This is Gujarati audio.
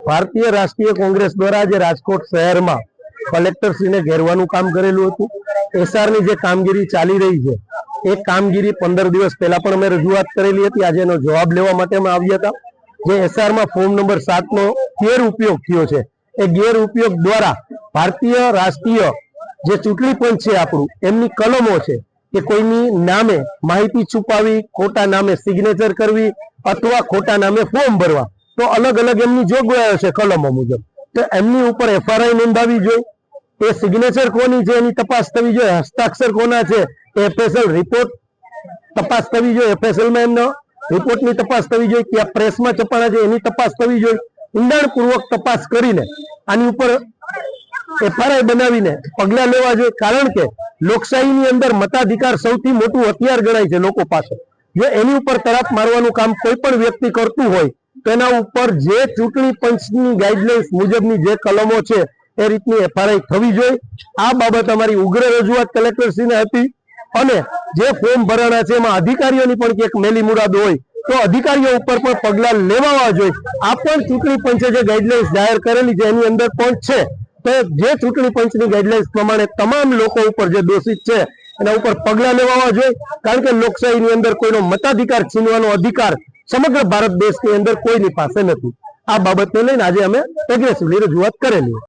ભારતીય રાષ્ટ્રીય કોંગ્રેસ દ્વારા આજે રાજકોટ શહેરમાં કલેક્ટરશ્રીને ઘેરવાનું કામ કરેલું હતું। એસઆરની જે કામગીરી ચાલી રહી છે એ કામગીરી 15 દિવસ પહેલા પણ અમે રજૂઆત કરેલી હતી। આજે એનો જવાબ લેવા માટે અમે આવ્યા હતા। જે એસઆરમાં ફોર્મ નંબર 7 નો ગેરઉપયોગ થયો છે એ ગેરઉપયોગ દ્વારા ભારતીય રાષ્ટ્રીય જે ચૂંટણી પંચ છે આપણું એમની કલમો છે કે કોઈની નામે માહિતી છુપાવી, ખોટા નામે સિગ્નેચર કરવી અથવા ખોટા નામે ફોર્મ ભરવા, તો અલગ અલગ એમની જોગવાઈઓ છે કલમો મુજબ। તો એમની ઉપર એફઆરઆઈ નોંધાવી જોઈએ। એ સિગ્નેચર કોની છે એની તપાસ થવી જોઈએ। હસ્તાક્ષર કોના છે એ એફએસએલ રિપોર્ટ તપાસ થવી જોઈએ। એફએસએલ માં એમનો રિપોર્ટની તપાસ થવી જોઈએ। ક્યાં પ્રેસમાં છપાણા છે એની તપાસ થવી જોઈએ। ઊંડાણપૂર્વક તપાસ કરીને આની ઉપર એફઆરઆઈ બનાવીને પગલા લેવા જોઈએ। કારણ કે લોકશાહીની અંદર મતાધિકાર સૌથી મોટું હથિયાર ગણાય છે લોકો પાસે। જો એની ઉપર તરાપ મારવાનું કામ કોઈ પણ વ્યક્તિ કરતું હોય તો એના ઉપર જે ચૂંટણી પંચની ગાઈડલાઇન્સ મુજબની જે કલમો છે એ રીતની એફઆરઆઈ થવી જોઈએ। આ બાબત અમારી ઉગ્ર રજૂઆત કલેક્ટરશ્રીને હતી। અને જે ફોર્મ ભરાણા છે એમાં અધિકારીઓની પણ ક્યાંક મેલી મુરાદ હોય તો અધિકારીઓ ઉપર પણ પગલા લેવા જોઈએ। આ પણ ચૂંટણી પંચે જે ગાઈડલાઇન્સ જાહેર કરેલી છે એની અંદર પણ છે। તો જે ચૂંટણી પંચની ગાઈડલાઇન્સ પ્રમાણે તમામ લોકો ઉપર જે દોષિત છે એના ઉપર પગલા લેવા જોઈએ। કારણ કે લોકશાહીની અંદર કોઈનો મતાધિકાર છીનવાનો અધિકાર સમગ્ર ભારત દેશની અંદર કોઈની પાસે નથી। આ બાબતને લઈને આજે અમે એગ્રેસિવલી રજૂઆત કરેલી।